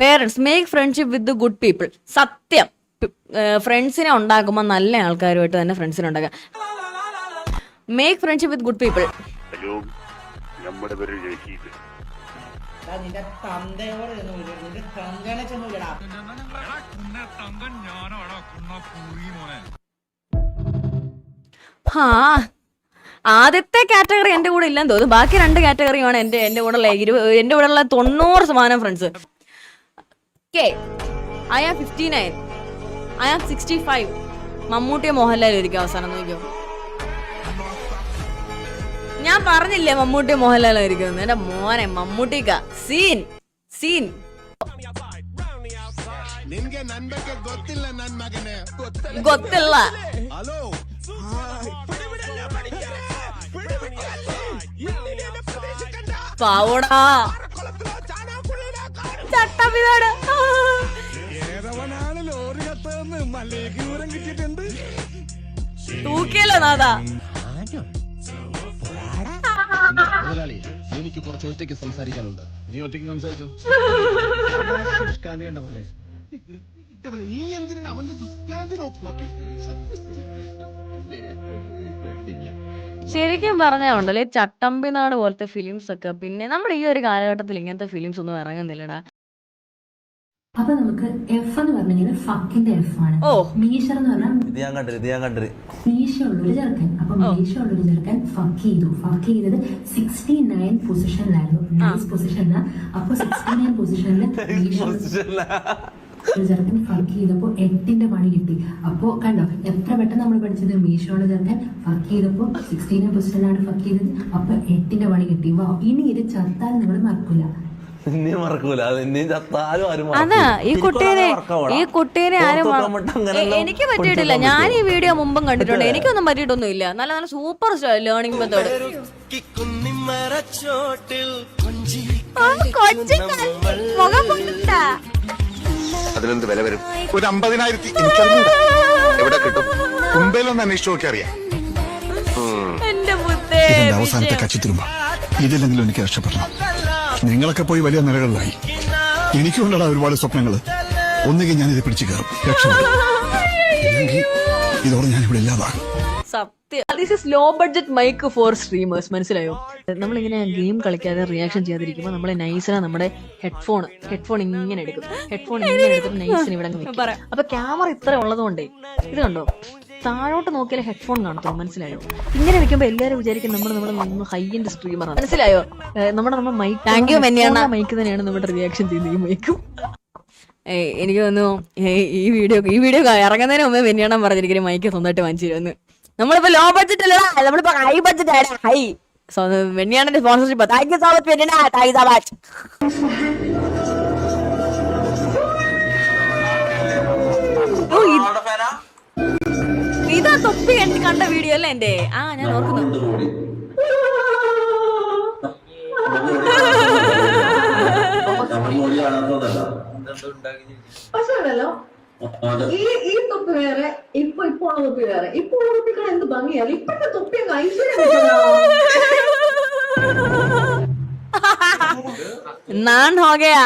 Parents make friendship with good people. സത്യം, ഫ്രണ്ട്സിനെ ഉണ്ടാക്കുമ്പോൾ നല്ല ആൾക്കാരുമായിട്ട് തന്നെ ഫ്രണ്ട്സിനെ ഉണ്ടാക്കുക. Make friendship with good people. ആദ്യത്തെ കാറ്റഗറി എന്റെ കൂടെ ഇല്ലെന്ന് തോന്നുന്നു. ബാക്കി 2 കാറ്റഗറിയാണ് എന്റെ കൂടെ ഉള്ള 90% friends. I am 59. I am 65. മമ്മൂട്ടിയോ മോഹൻലാൽ ആയിരിക്കും അവസാനം. നോക്കിയോ, ഞാൻ പറഞ്ഞില്ലേ മമ്മൂട്ടിയോ മോഹൻലാൽ ആയിരിക്കും. എന്റെ മോനെ മമ്മൂട്ടിക്ക സീൻ. ಗೊತ್ತಿಲ್ಲ പാവടാ ചട്ടപ്പിതാട് തൂക്കിയല്ലോ നാദാ. എനിക്ക് കുറച്ച് ഒറ്റയ്ക്ക് സംസാരിക്കാനുണ്ട്. നീ ഒറ്റയ്ക്ക് സംസാരിച്ചു. ശരിക്കും പറഞ്ഞുണ്ടല്ലേ, ചട്ടമ്പിനാട് പോലത്തെ ഫിലിംസ് ഒക്കെ പിന്നെ നമ്മുടെ ഈ ഒരു കാലഘട്ടത്തിൽ ഇങ്ങനത്തെ ഫിലിംസ് ഒന്നും ഇറങ്ങുന്നില്ലടാ. അപ്പൊ നമുക്ക് എഫ് എന്ന് പറഞ്ഞു ഫക്കിന്റെ എഫ് ആണ്. മീശർ എന്ന് പറഞ്ഞാൽ മീശയുള്ളൊരു ചെറുക്കൻ. അപ്പൊ മീശയുള്ളൊരു ചെറുക്കൻ ഫക്ക് ചെയ്തത് 69 പൊസിഷനിലായിരുന്നു. നൈസ് പൊസിഷനില. അപ്പൊ 69 പൊസിഷനിൽ ഒരു ചെറുക്കൻ ഫക്ക് ചെയ്തപ്പോ 8ന്റെ പണി കിട്ടി. അപ്പൊ കണ്ടോ എത്ര പെട്ടെന്ന് നമ്മൾ പഠിച്ചത്. മീശോയുടെ ചെറുക്കൻ ഫക്ക് ചെയ്തപ്പോ 69 പൊസിഷനിലാണ് ഫക്ക് ചെയ്തത്. അപ്പൊ 8ന്റെ പണി കിട്ടി. ഇനി ഇത് ചത്താൽ നിങ്ങൾ മറക്കൂല. അതാ ഈ കുട്ടീനെ ആരും എനിക്ക് പറ്റിയിട്ടില്ല. ഞാൻ ഈ വീഡിയോ മുമ്പും കണ്ടിട്ടുണ്ട്. എനിക്കൊന്നും പറ്റിയിട്ടൊന്നും ഇല്ല. നല്ല നല്ല സൂപ്പർ ലേണിംഗ് മെത്തേഡ്. അതിനെന്ത് വില വരും? ഒരു 50,000 എവിടെ കിട്ടും? മുംബൈയിലൊന്ന് അന്വേഷിച്ചു നോക്കി അറിയാം. അവസാനത്തെ കച്ചിത്തിരുമ്പ ഇതില്ലെങ്കിലും എനിക്ക് രക്ഷപ്പെടണം. നിങ്ങളൊക്കെ പോയി വലിയ നിലകളിലായി. എനിക്കുണ്ടടാ ഒരുപാട് സ്വപ്നങ്ങള്. ഒന്നുകിൽ ഞാൻ ഇത് പിടിച്ചു കയറും, രക്ഷപ്പെടും. ഇതോടെ ഞാൻ ഇവിടെ ഇല്ലാതാകും. സത്യം. This is low budget mic for streamers. മനസ്സിലായോ? നമ്മളിങ്ങനെ ഗെയിം കളിക്കാതെ റിയാക്ഷൻ ചെയ്യാതിരിക്കുമ്പോൾ നമ്മളെ നൈസിനെ നമ്മുടെ ഹെഡ്ഫോൺ ഇങ്ങനെ എടുക്കും. എടുത്തിട്ട് നൈസിന് ഇവിടെ വെക്കും. അപ്പൊ ക്യാമറ ഇത്ര ഉള്ളതുകൊണ്ടേ ഇത് കണ്ടോ, താഴോട്ട് നോക്കിയാലേ ഹെഡ്ഫോൺ കാണത്തുള്ളൂ. മനസ്സിലായോ? ഇങ്ങനെ വെക്കുമ്പോ എല്ലാവരും വിചാരിക്കും നമ്മുടെ ഹൈ എൻഡ് സ്ട്രീമറാണ്. മനസ്സിലായോ? നമ്മുടെ മൈക്ക് തന്നെയാണ് നമ്മുടെ റിയാക്ഷൻ ചെയ്യുന്നത്. ഈ മൈക്കും എനിക്ക് തോന്നുന്നു ഈ വീഡിയോ ഇറങ്ങുന്നതിന് മുമ്പേ വെന്യാണം പറഞ്ഞിരിക്കും മൈക്ക് സ്വന്തമായിട്ട് വാങ്ങിച്ചു തരുമെന്ന്. നമ്മളിപ്പോ ലോ ബഡ്ജറ്റ് അല്ലടാ, നമ്മളിപ്പോ ഹൈ ബഡ്ജറ്റ് ആണ്. ഹൈ വെന്യാണന്റെ sponsorship. Thank you so much വെന്യാണ. Thank you so much. ഇതാ തൊപ്പി കണ്ട വീഡിയോ അല്ലേ എന്റെ? ഞാൻ ഓർക്കുന്നു. ഈ തൊപ്പി വേറെ, ഇപ്പൊ ഉള്ള തൊപ്പി വേറെ. ഇപ്പൊ ഉള്ള തൊപ്പിക്കാൻ എന്ത് ഭംഗിയാണ്. ഇപ്പഴത്തെ തൊപ്പി നാൻ ഹോ ഗയാ.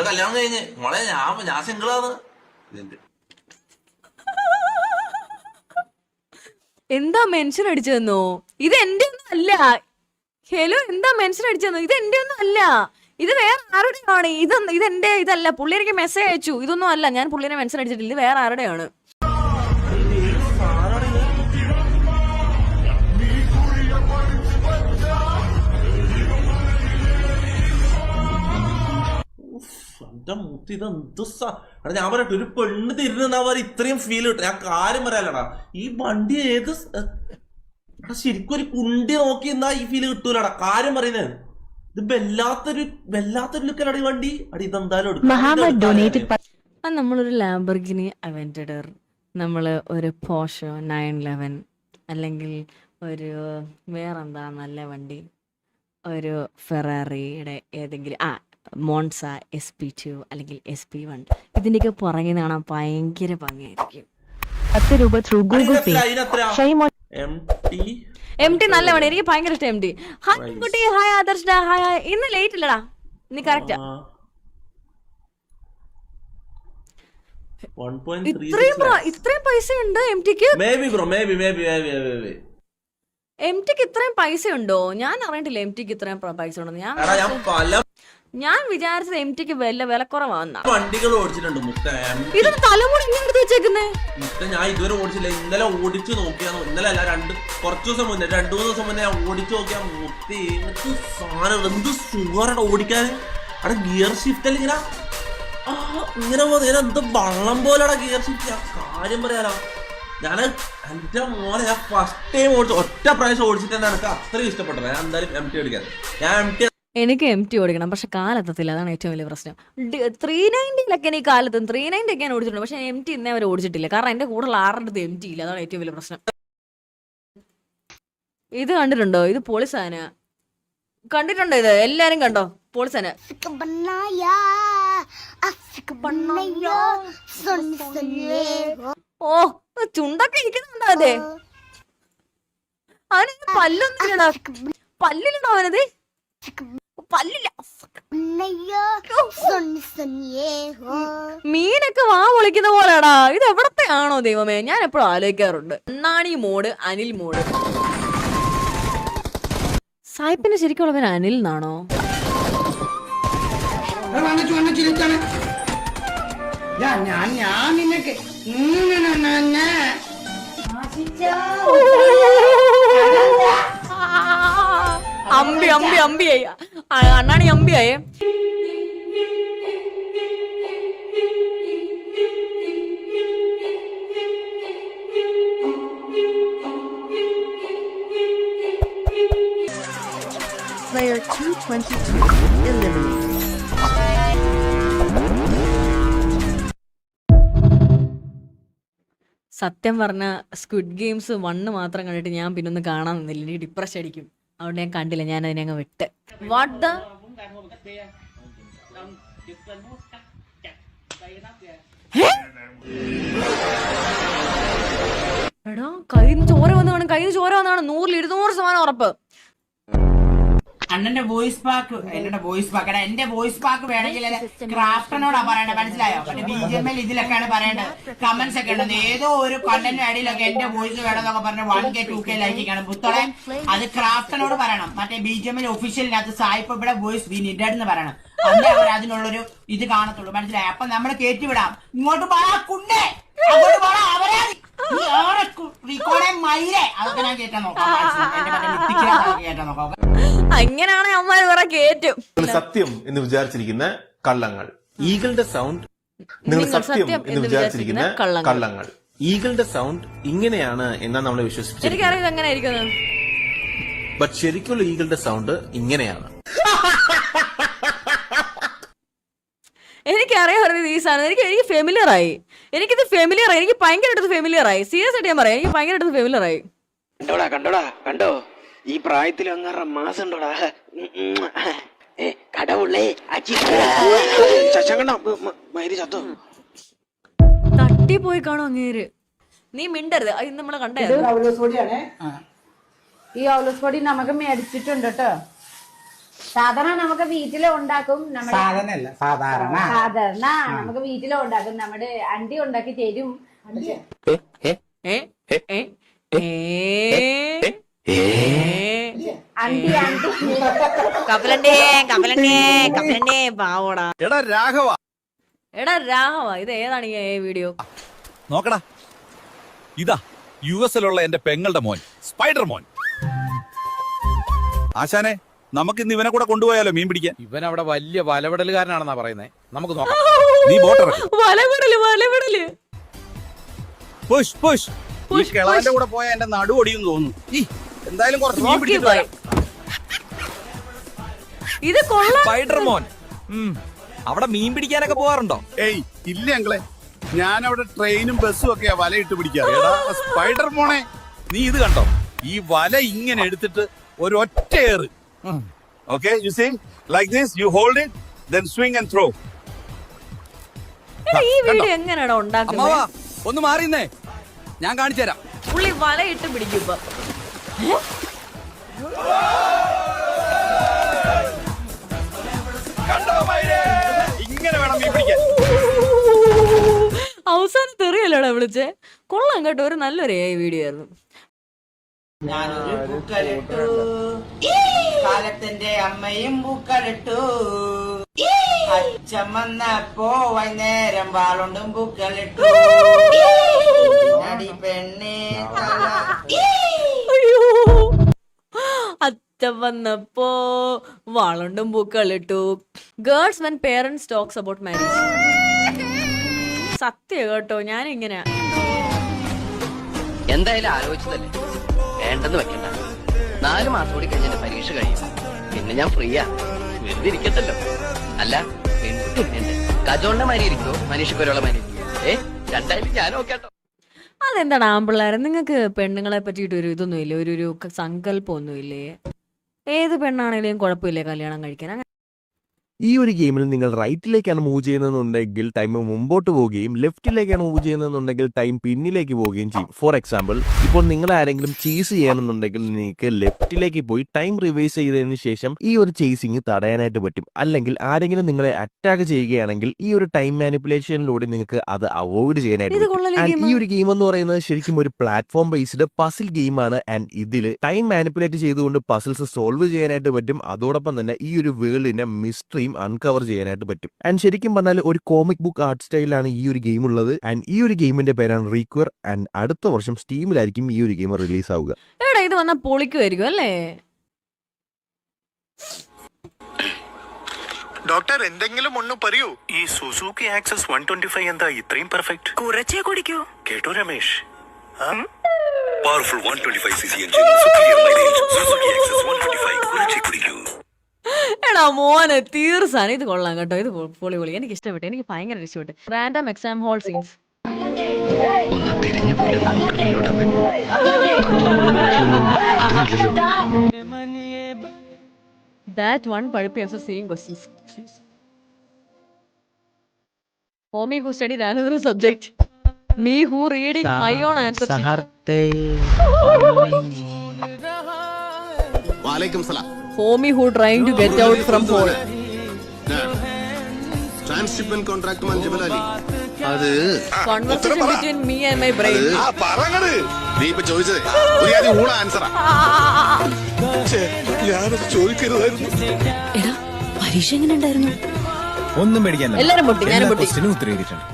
കല്യാണം കഴിഞ്ഞ് മോളെ ഞാൻ സിംഗിളാണ്. എന്താ മെൻഷൻ അടിച്ചു തന്നോ? ഇത് എന്റെ ഒന്നും അല്ല. ഹലോ, എന്താ മെൻഷൻ അടിച്ചു തന്നോ? ഇത് എന്റെ ഒന്നും അല്ല. ഇത് വേറെ ആരുടെയാണ്. ഇതെന്റെ ഇതല്ല. പുള്ളി എനിക്ക് മെസ്സേജ് അയച്ചു. ഇതൊന്നും അല്ല. ഞാൻ പുള്ളിനെ മെൻഷൻ അടിച്ചിട്ടില്ല. ഇത് വേറെ ആരുടെയാണ്. ഞാൻ പറയട്ടെ, ഒരു പെണ്ണ് തിരിഞ്ഞാ ഇത്രയും ഫീൽ കിട്ടും. ഞാൻ കാര്യം പറയാലടാ, ഈ വണ്ടി ഏത് ശരിക്കും ഒരു കുണ്ടി നോക്കി എന്നാ ഈ ഫീല് കിട്ടൂലടാ. കാര്യം പറയുന്നത് ഇത് വല്ലാത്തൊരു ലുക്കല്ലടാ ഈ വണ്ടി. അടി ഇതെന്തായാലും നമ്മളൊരു ലാംബോർഗിനി അവന്റഡർ, നമ്മള് ഒരു പോർഷെ 911, അല്ലെങ്കിൽ ഒരു വേറെന്താ നല്ല വണ്ടി, ഒരു ഫെറാറിയുടെ ഏതെങ്കിലും മോൺസ SP2 അല്ലെങ്കിൽ SP1, ഇതിന്റെയൊക്കെ പുറകെ കാണാൻ ഭയങ്കര ഭംഗിയായിരിക്കും. 10 രൂപ ത്രൂ ഗൂഗിൾ പേ. എം ടി നല്ല വേണം, എനിക്ക് ഭയങ്കര ഇഷ്ടം എം ടി. ഹായ് കുട്ടി, ഹായ് ആദർശ, ഹായ്. ഇന്ന് ലേറ്റ് ഇല്ലടാ, നീ കറക്റ്റാ. ഇത്രയും പൈസ ഉണ്ട് എം ടിക്ക്? എം ടിക്ക് ഇത്രയും പൈസ ഉണ്ടോ? ഞാൻ അറിയണ്ടില്ല എം ടിക്ക് ഇത്രയും പൈസ ഉണ്ടെന്ന്. ഞാൻ വിചാരിച്ചത് എം ടിക്ക് വിലക്കുറവാന്ന. വണ്ടികൾ ഓടിച്ചിട്ടുണ്ട് മുത്ത. ഇത് തലമുടി ഇങ്ങനെ എടുത്ത് വെച്ചേക്കുന്നേ. ഞാൻ ഇതുവരെ ഓടിച്ചില്ല. ഇന്നലെ ഓടിച്ചു നോക്കിയാന്ന്. ഇന്നലെ അല്ല, കുറച്ചു ദിവസം മുന്നേ, 2-3 ദിവസം മുന്നേ ഞാൻ ഓടിച്ചു നോക്കിയാ മുത്തി. സാധനം എന്ത് സുഖമാണ് ഓടിക്കാൻ. അവിടെ ഗിയർ ഷിഫ്റ്റ് ഇങ്ങനെ പോകുന്നത് എന്ത് വള്ളം പോലെയാണ് ഗിയർ ഷിഫ്റ്റ്. കാര്യം പറയാലോ, ഞാൻ എന്റെ മോനെ ഞാൻ ഫസ്റ്റ് ടൈം ഓടിച്ചു, ഒറ്റ പ്രാവശ്യം ഓടിച്ചിട്ട് തന്നെ എനിക്ക് അത്രയും ഇഷ്ടപ്പെട്ടത്. ഞാൻ എന്തായാലും എം ടി ഓടിക്കാൻ. എനിക്ക് എം ടി ഓടിക്കണം, പക്ഷെ കാലെത്തത്തില്ല, അതാണ് ഏറ്റവും വലിയ പ്രശ്നം. 390 എനിക്ക് കാലെത്തും. 390 ഞാൻ ഓടിച്ചിട്ടുണ്ട്, പക്ഷെ എം ടി ഇന്നേ വരെ ഓടിച്ചിട്ടില്ല. കാരണം എന്റെ കൂടെ ആരുടെ എം ടി ഇല്ല, അതാണ് ഏറ്റവും വലിയ പ്രശ്നം. ഇത് കണ്ടിട്ടുണ്ടോ? ഇത് പൊളിസാന. കണ്ടിട്ടുണ്ടോ? ഇത് എല്ലാരും കണ്ടോ? പൊളിസാന. ഓ, ചുണ്ടൊക്കെ ഇരിക്കുന്നുണ്ടോ? അതെ, അവന് പല്ലൊന്നും ഇല്ലടാ. പല്ലിലുണ്ടോ അവനത്? പല്ലില്ല. മീനൊക്കെ വാ പൊളിക്കുന്ന പോലെടാ. ഇത് എവിടത്തെ ആണോ ദൈവമേ, ഞാൻ എപ്പോഴും ആലോചിക്കാറുണ്ട്. അണ്ണാണി മോഡ്, അനിൽ മോഡ്. സായിപ്പിന് ശരിക്കുള്ളവൻ അനിൽ എന്നാണോ? അമ്പിയായി അണ്ണാണി, അമ്പിയായേ. Player 222 eliminated. സത്യം പറഞ്ഞ സ്ക്വിഡ് ഗെയിംസ് 1 മാത്രം കണ്ടിട്ട് ഞാൻ പിന്നൊന്നും കാണാൻ നിന്നില്ല. എനിക്ക് ഡിപ്രഷൻ അടിക്കും. അവിടെ ഞാൻ കണ്ടില്ല, ഞാൻ അതിനെ അങ്ങ് വിട്ട്. വാട്ട് ദ എടാ, കയ്യിൽ നിന്ന് ചോര വന്നതാണ്. 100-200% ഉറപ്പ്. അണ്ണന്റെ വോയിസ് പാക്ക്, എന്റെ വോയിസ് പാക്ക്, എന്റെ വോയിസ് പാക്ക് വേണമെങ്കിൽ ക്രാഫ്റ്റനോടാ പറയണ്ടത്, മനസ്സിലായോ? മറ്റേ BGML ഇതിലൊക്കെയാണ് പറയേണ്ടത്. കമന്റ്സ് ഒക്കെ ഉണ്ടെന്ന് ഏതോ ഒരു കണ്ടന്റ് ഐഡിയിലൊക്കെ എന്റെ വോയിസ് വേണമെന്നൊക്കെ പറഞ്ഞ് 1K 2K ലൈക്കാണ് പുത്തോളെ. അത് ക്രാഫ്റ്റനോട് പറയണം. മറ്റേ BGML ഒഫീഷ്യലിനകത്ത് സായിപ്പ് ഇവിടെ വോയിസ് വി നീഡഡ് എന്ന് പറയണം. അന്നേ അവർ അതിനുള്ളൊരു ഇത് കാണത്തുള്ളൂ, മനസ്സിലായോ? അപ്പൊ നമ്മള് കയറ്റിവിടാം. ഇങ്ങോട്ട് പോടാ കുണ്ടേ, അങ്ങോട്ട് പോടാ അവരാ അതൊക്കെ ഞാൻ കേട്ടാ നോക്കാം. കേട്ടാ നോക്കാം. അങ്ങനെയാണ് അമ്മമാര് കുറെ കേറ്റും. സത്യം എന്ന് വിചാരിച്ചിരിക്കുന്ന കള്ളങ്ങൾ. ഈഗിളുടെ സൗണ്ട് നിങ്ങൾ സത്യം എന്ന് വിചാരിച്ചിരിക്കുന്ന കള്ളങ്ങൾ. ഈഗിളുടെ സൗണ്ട് ഇങ്ങനെയാണ് എന്നാണ് നമ്മളെ വിശ്വസിച്ചത്. എനിക്കറിയാം എങ്ങനെ ആയിരിക്കും. ബട്ട് ശരിക്കുള്ള ഈഗിളുടെ സൗണ്ട് ഇങ്ങനെയാണ്. എനിക്കറിയാം ഈ സാധനം. എനിക്ക് ഫെമിലിയർ ആയി. എനിക്കിത് ഫെമിലിയർ ആയി. എനിക്ക് ഭയങ്കരമായിട്ട് ഫെമിലിയർ ആയി. സീരിയസ് ആയിട്ട് ഞാൻ പറയാം, എനിക്ക് ഭയങ്കരമായിട്ട് ഫെമിലിയർ ആയി. കണ്ടോ ഈ പ്രായത്തിൽ അങ്ങാറ മാസം ഉണ്ടോടാ. കടവുള്ളേ ചത്തോ തട്ടി പോയി കാണും അങ്ങേര്. നീ മിണ്ടരുത്. അത് നമ്മളെ കണ്ടായിരുന്നു. ഈ ഔലസ് പൊടി നമുക്ക് മേടിച്ചിട്ടുണ്ട് കേട്ടോ. സാധാരണ നമുക്ക് വീട്ടിലെ ഉണ്ടാക്കും. സാധാരണ നമുക്ക് വീട്ടിലെ ഉണ്ടാക്കും. നമ്മുടെ അണ്ടി ഉണ്ടാക്കി തരും. പാവോടാ. എടാ രാഘവ, ഇത് ഏതാണ് ഈ വീഡിയോ? നോക്കടാ, ഇതാ US-ലുള്ള എന്റെ പെങ്ങളുടെ മോൻ, സ്പൈഡർ മോൻ. ആശാനെ, നമുക്ക് ഇന്ന് ഇവനെ കൂടെ കൊണ്ടുപോയാലോ മീൻ പിടിക്കാൻ? ഇവൻ അവിടെ വലിയ വലവിടലുകാരനാണെന്നാ പറയുന്നേ. നമുക്ക് നോക്കാം. നീ ബോട്ടിറക്കി വലവിടല്. Push push. ഈ കിളവന്റെ കൂടെ പോയാൽ എന്റെ നടു ഒടിയും തോന്നുന്നു. എന്തായാലും കുറച്ച് മീൻ പിടിച്ചിട്ട് ഇത് കൊള്ളാം. സ്പൈഡർ മോൻ അവിടെ മീൻ പിടിക്കാനൊക്കെ പോവാറുണ്ടോ? ഏയ് ഇല്ല അങ്ങളെ, ഞാൻ അവിടെ ട്രെയിനും ബസ്സും ഒക്കെയാ വലയിട്ട് പിടിക്കാറ്. സ്പൈഡർ മോനെ, നീ ഇത് കണ്ടോ? ഈ വല ഇങ്ങനെ എടുത്തിട്ട് ഒരൊറ്റ ഏറ്. Okay, you see, like this, you hold it, then swing and throw. ഈ വീഡിയോ എങ്ങനെയാണോ ഉണ്ടാക്കുന്നത്? ഒന്ന് മാറിന്നേ, ഞാൻ കാണിച്ചു തരാം. പുള്ളി വലയിട്ട് പിടിക്കും ഇപ്പൊ. ഇങ്ങനെ വേണം മീൻ പിടിക്കാൻ. അവസാനം തെറിയല്ലോടാ വിളിച്ചേ. കൊള്ളാം കേട്ടോ, ഒരു നല്ലൊരു വീഡിയോ ആയിരുന്നു. ഞാനൊരു പൂക്കളിട്ടു, കാലത്തിന്റെ അമ്മയും പൂക്കളിട്ടു, അച്ഛൻ വന്നപ്പോ വൈകുന്നേരം വാളുണ്ടും പൂക്കളിട്ടു, നടി പെണ്ണേ അച്ഛൻ വന്നപ്പോ വാളുണ്ടും പൂക്കളിട്ടു. Girls when parents talks about marriage. സത്യം കേട്ടോ, ഞാനിങ്ങനെ എന്തായാലും ആലോചിച്ചതല്ലേ, വേണ്ടെന്ന് വെക്കണ്ട. 4 മാസം കൂടി കഴിഞ്ഞ പരീക്ഷ കഴിയും, പിന്നെ ഞാൻ ഫ്രീയാ, വെറുതെ ഇരിക്കത്തല്ലോ. അല്ല പെൺകുട്ടി കജോളിന്റെ മാതിരി ഇരിക്കോ മനീഷക്കൊരുള്ള മാതിരി? രണ്ടായാലും ഞാൻ നോക്കാട്ടോ. അതെന്താണ് ആമ്പിള്ളേരെ, നിങ്ങൾക്ക് പെണ്ണുങ്ങളെ പറ്റിയിട്ട് ഒരു ഇതൊന്നും ഇല്ലേ, ഒരു സങ്കല്പം ഒന്നും ഇല്ലേ? ഏത് പെണ്ണാണെങ്കിലും കുഴപ്പമില്ലേ കല്യാണം കഴിക്കാൻ? ഈ ഒരു ഗെയിമിൽ നിങ്ങൾ റൈറ്റിലേക്കാണ് മൂവ് ചെയ്യുന്നതെന്നുണ്ടെങ്കിൽ ടൈം മുമ്പോട്ട് പോവുകയും ലെഫ്റ്റിലേക്കാണ് മൂവ് ചെയ്യുന്നതെന്നുണ്ടെങ്കിൽ ടൈം പിന്നിലേക്ക് പോവുകയും ചെയ്യും. ഫോർ എക്സാമ്പിൾ, ഇപ്പോൾ നിങ്ങൾ ആരെങ്കിലും ചേസ് ചെയ്യണമെന്നുണ്ടെങ്കിൽ നിങ്ങൾക്ക് ലെഫ്റ്റിലേക്ക് പോയി ടൈം റിവേഴ്സ് ചെയ്തതിന് ശേഷം ഈ ഒരു ചേസിങ് തടയാനായിട്ട് പറ്റും. അല്ലെങ്കിൽ ആരെങ്കിലും നിങ്ങളെ അറ്റാക്ക് ചെയ്യുകയാണെങ്കിൽ ഈ ഒരു ടൈം മാനിപ്പുലേഷനിലൂടെ നിങ്ങൾക്ക് അത് അവോയ്ഡ് ചെയ്യാനായിട്ട് പറ്റും. ഈ ഒരു ഗെയിം എന്ന് പറയുന്നത് ശരിക്കും ഒരു പ്ലാറ്റ്ഫോം ബേസ്ഡ് പസിൽ ഗെയിമാണ്. ആൻഡ് ഇതിൽ ടൈം മാനിപ്പുലേറ്റ് ചെയ്തുകൊണ്ട് പസിൽസ് സോൾവ് ചെയ്യാനായിട്ട് പറ്റും. അതോടൊപ്പം തന്നെ ഈ ഒരു വേൾഡിന്റെ മിസ്റ്ററി അൺകവർ ചെയ്യാനായിട്ട് പറ്റും. ആൻഡ് ശരിക്കും പറഞ്ഞാൽ ഒരു കോമിക് ബുക്ക് ആർട്ട് സ്റ്റൈലാണ് ഈ ഒരു ഗെയിം ഉള്ളത്. ആൻഡ് ഈ ഒരു ഗെയിമിന്റെ പേരാണ് റീക്വർ. ആൻഡ് അടുത്ത വർഷം സ്റ്റീമിലായിരിക്കും ഈ ഒരു ഗെയിം റിലീസ് ആവുക. എടാ ഇത് വന്നാൽ പൊളിക്കുമായിരിക്കും അല്ലേ? ഡോക്ടർ എന്തെങ്കിലും ഒന്ന് പറയൂ. ഈ സുസുക്കി ആക്സസ് 125 എന്താ ഇത്രയും പെർഫെക്റ്റ്? കുറച്ചേ കുടിക്കൂ. കേട്ടോ Ramesh, powerful 125cc engine, superior mileage, Suzuki access 125 കുറച്ചേ കുടിക്കൂ. എടാ മോനെ തീർച്ചയായും ഇത് കൊള്ളാം കേട്ടോ, ഇത് പൊളി. എനിക്ക് ഇഷ്ടപ്പെട്ടു, എനിക്ക് ഭയങ്കര ഇഷ്ടപ്പെട്ടു. Random exam whole scenes. That one പഴുപ്പി also seeing questions. For me who studied another subject, me who reading my own answers. വാലൈക്കും സലാം. For me who trying to get out from hole. Transshipment contract man Jebel Ali. അത് Conversation between me and my brain. പറങ്ങട്. നീ ഇപ്പൊ ചോദിച്ചത് ഒരു ആദ്യം ഊള ആൻസറാ. ഞാനത് ചോദിക്കരുതായിരുന്നു. എടാ പരീക്ഷ എങ്ങനെ ഉണ്ടായിരുന്നു? ഒന്നും പേടിക്കാൻ എല്ലാരും പൊട്ടി, ഞാനും പൊട്ടി. ഉത്തരവിട്ടുണ്ട്.